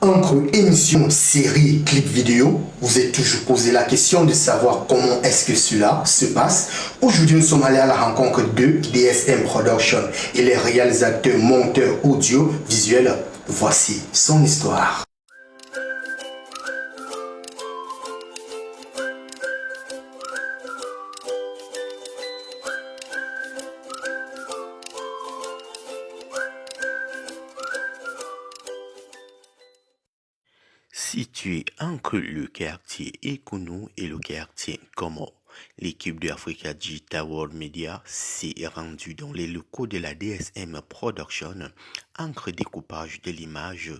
Entre émission, série, clip vidéo, vous êtes toujours posé la question de savoir comment est-ce que cela se passe. Aujourd'hui, nous sommes allés à la rencontre de DSM Production et les réalisateurs, monteurs audio, visuels. Voici son histoire. Situé entre le quartier Ekounou et le quartier Komo, l'équipe de Africa Digital World Media s'est rendue dans les locaux de la DSM Production, entre découpage de l'image,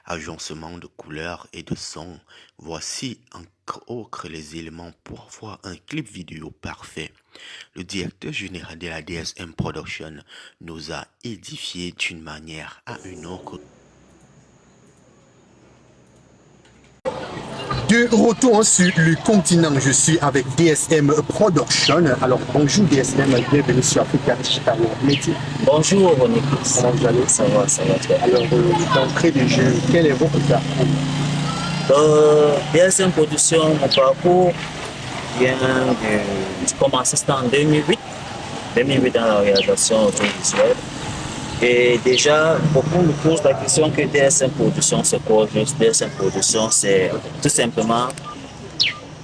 agencement de couleurs et de sons. Voici entre autres les éléments pour voir un clip vidéo parfait. Le directeur général de la DSM Production nous a édifié d'une manière à une autre. De retour sur le continent, je suis avec DSM Production. Alors bonjour DSM, bienvenue sur Africa Digital World Media. Bonjour Nicolas. Comment vous allez? Ça va très bien. Alors d'entrée de jeu, quel est votre parcours? DSM Production, mon parcours vient de... J'ai commencé en 2008 dans la réalisation audiovisuelle. Et déjà, beaucoup me posent la question que DSM Production, c'est quoi juste? DSM Production, c'est tout simplement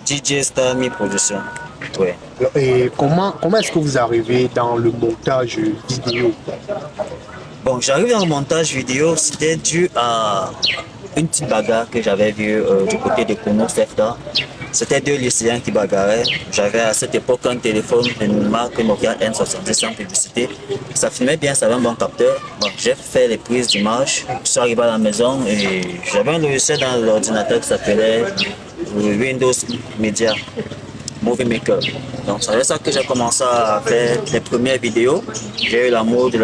DJ Starmy Production. Ouais. Et comment est-ce que vous arrivez dans le montage vidéo? Bon, j'arrive dans le montage vidéo, c'était dû à une petite bagarre que j'avais vue du côté de Kono Sefta. C'était deux lycéens qui bagarraient. J'avais à cette époque un téléphone d'une marque Nokia N70 sans publicité. Ça filmait bien, ça avait un bon capteur. Bon, j'ai fait les prises d'image. Je suis arrivé à la maison et j'avais un logiciel dans l'ordinateur qui s'appelait Windows Media Movie Maker. Donc c'est avec ça que j'ai commencé à faire les premières vidéos. J'ai eu l'amour de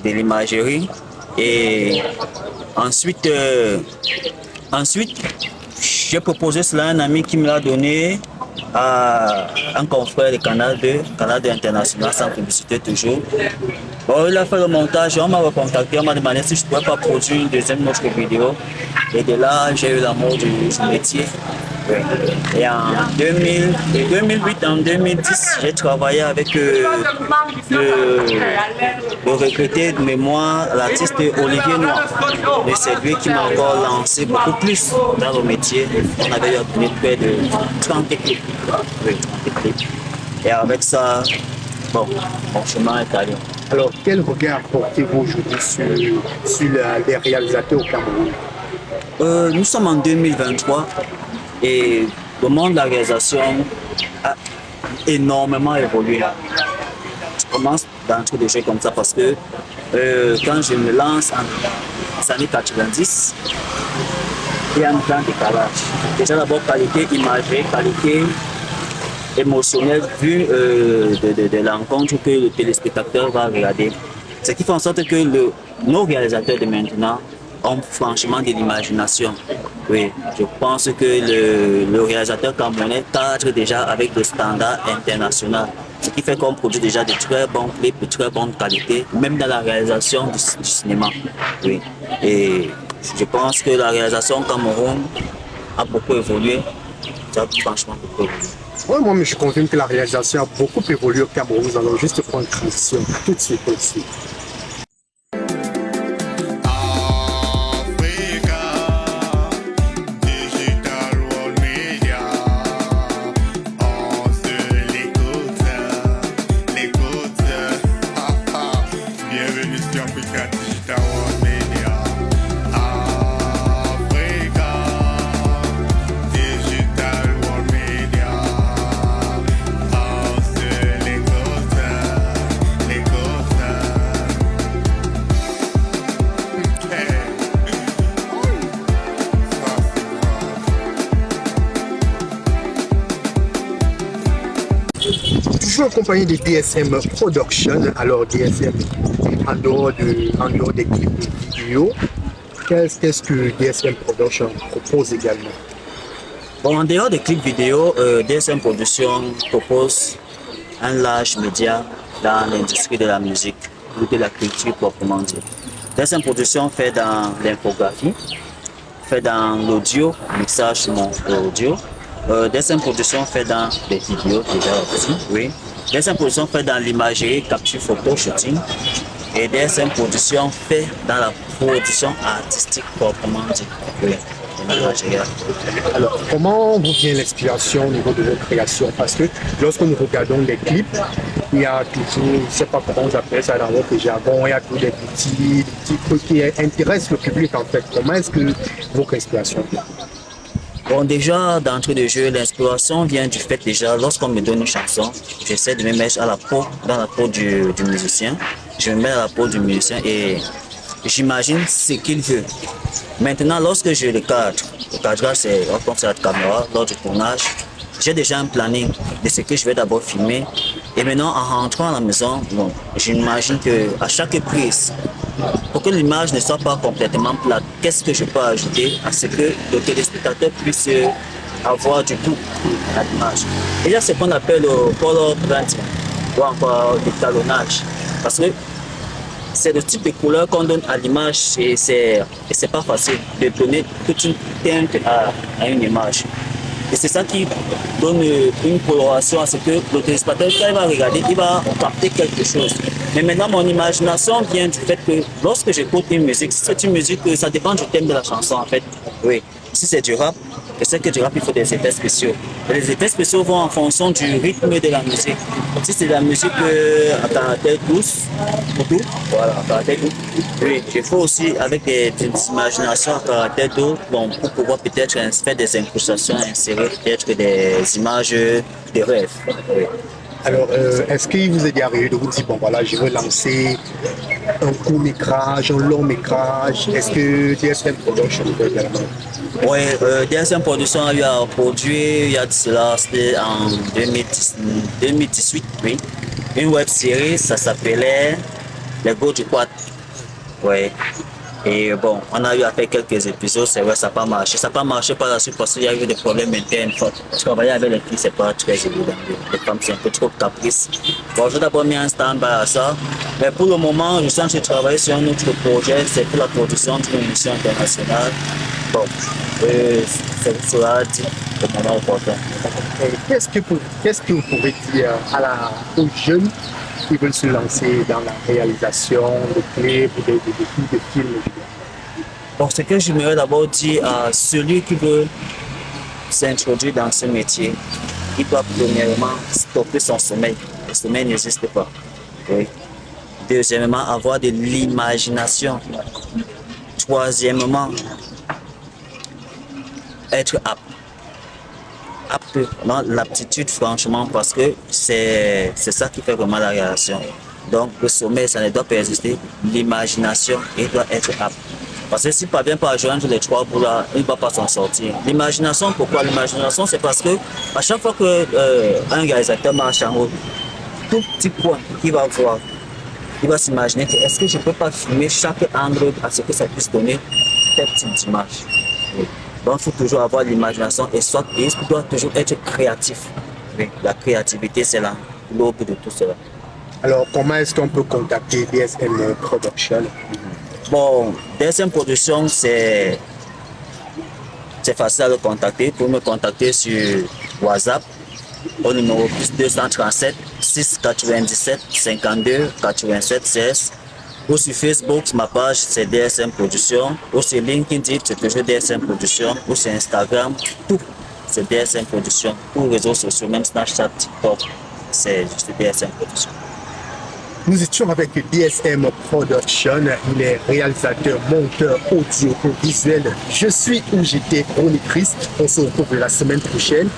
l'imagerie et ensuite j'ai proposé cela à un ami qui me l'a donné, à un confrère de Canal 2 International, sans publicité toujours. Bon, il a fait le montage, on m'a recontacté, on m'a demandé si je ne pouvais pas produire une deuxième autre vidéo. Et de là, j'ai eu l'amour du métier. Et en 2008, en 2010, j'ai travaillé avec le regretté de mémoire, l'artiste Olivier Noir. Et c'est lui qui m'a encore lancé beaucoup plus dans le métier. On avait eu près de 30 clips. Oui, 30 clips. Et avec ça, bon, mon chemin est allé. Alors, quel regard portez-vous aujourd'hui sur les réalisateurs au Cameroun? Nous sommes en 2023 et le monde de la réalisation a énormément évolué. Je commence d'entrer des jeux comme ça parce que quand je me lance en les années 90, il y a un grand décalage. Déjà d'abord qualité imagée, qualité émotionnelle vue de l'encontre que le téléspectateur va regarder. Ce qui fait en sorte que nos réalisateurs de maintenant ont franchement de l'imagination. Oui, je pense que le réalisateur camerounais cadre déjà avec le standard international. Ce qui fait qu'on produit déjà de très bons clips, de très bonne qualité, même dans la réalisation du cinéma. Oui. Et je pense que la réalisation au Cameroun a beaucoup évolué. Ça a franchement beaucoup évolué. Oui, moi, je confirme que la réalisation a beaucoup évolué au Cameroun. Nous allons juste prendre une transition tout de suite aussi. Toujours accompagné de DSM Production. Alors DSM, en dehors des clips vidéo, qu'est-ce que DSM Production propose également? Bon, en dehors des clips vidéo, DSM Production propose un large média dans l'industrie de la musique ou de la culture proprement dit. DSM Production fait dans l'infographie, fait dans l'audio, mixage mon audio. DSM Production fait dans les vidéos déjà aussi, oui. DSM Production fait dans l'imagerie, capture photo, shooting. Et DSM Production fait dans la production artistique proprement dit. Oui. Alors, comment vous vient l'inspiration au niveau de vos créations? Parce que lorsque nous regardons les clips, il y a toujours, je ne sais pas comment on appelle ça dans votre jargon, il y a tous des petits trucs qui intéressent le public en fait. Comment est-ce que votre inspiration vient? Bon, déjà, d'entrée de jeu, l'inspiration vient du fait déjà, lorsqu'on me donne une chanson, j'essaie de me mettre à la peau, dans la peau du musicien. Je me mets à la peau du musicien et j'imagine ce qu'il veut. Maintenant, lorsque je le cadrage, c'est on pense à la caméra, lors du tournage, j'ai déjà un planning de ce que je vais d'abord filmer. Et maintenant, en rentrant à la maison, bon, j'imagine qu'à chaque prise, pour que l'image ne soit pas complètement plate, qu'est-ce que je peux ajouter à ce que le téléspectateur puisse avoir du goût à l'image. Il y a ce qu'on appelle le color branding ou encore l'étalonnage. Parce que c'est le type de couleur qu'on donne à l'image et c'est pas facile de donner toute une teinte à une image. Et c'est ça qui donne une coloration à ce que le téléspectateur, quand il va regarder, il va capter quelque chose. Mais maintenant, mon imagination vient du fait que lorsque j'écoute une musique, si c'est une musique, ça dépend du thème de la chanson en fait. Oui. Si c'est du rap, je sais que du rap, il faut des effets spéciaux. Et les effets spéciaux vont en fonction du rythme de la musique. Donc, si c'est de la musique à caractère douce, beaucoup, voilà, à caractère doux. Oui, il faut aussi avec des imaginations à caractère doux, bon, pour pouvoir peut-être faire des incrustations, insérer peut-être des images de rêve. Oui. Alors, est-ce qu'il vous est déjà arrivé de vous dire, bon voilà, je veux lancer un court métrage, un long métrage? Est-ce que DSM Production peut également? Oui, DSM Production a eu à produire, il y a de cela, c'était en 2018, oui. Une web série, ça s'appelait Les Go du Quad. Oui. Et bon, on a eu à faire quelques épisodes, c'est vrai, ça n'a pas marché. Ça n'a pas marché par la suite parce qu'il y a eu des problèmes internes. Travailler avec les filles, c'est pas très évident. Les femmes, c'est un peu trop caprice. Bon, j'ai d'abord mis un stand-by à ça. Mais pour le moment, je suis en train de travailler sur un autre projet, c'est pour la production d'une émission internationale. Bon, ça sera dit au moment opportun. Qu'est-ce que vous pourrez dire aux jeunes qui veulent se lancer dans la réalisation de clips ou de films? Bon, ce que j'aimerais d'abord dire à celui qui veut s'introduire dans ce métier, il doit premièrement stopper son sommeil. Le sommeil n'existe pas. Oui. Deuxièmement, avoir de l'imagination. Troisièmement, être apte. L'aptitude, franchement, parce que c'est ça qui fait vraiment la réaction. Donc, le sommeil, ça ne doit pas exister. L'imagination, il doit être apte. Parce que s'il ne parvient pas à joindre les trois bouts là, il ne va pas s'en sortir. L'imagination, pourquoi l'imagination? C'est parce que à chaque fois qu'un réalisateur marche en route, tout petit point qu'il va voir, il va s'imaginer que est-ce que je ne peux pas filmer chaque angle à ce que ça puisse donner tel type d'image. Donc il faut toujours avoir l'imagination et il doit toujours être créatif. Oui, la créativité, c'est l'aube de tout cela. Alors, comment est-ce qu'on peut contacter DSM Production? Bon, DSM Production, c'est facile à le contacter. Vous pouvez me contacter sur WhatsApp au numéro plus 237 697 52 87 16. Ou sur Facebook, ma page c'est DSM Production. Ou sur LinkedIn, c'est toujours DSM Production. Ou sur Instagram, tout c'est DSM Production. Tous les réseaux sociaux, même Snapchat, TikTok, c'est juste DSM Production. Nous étions avec DSM Production, il est réalisateur, monteur audio-visuel. Je suis ou j'étais chroniquiste. On se retrouve la semaine prochaine.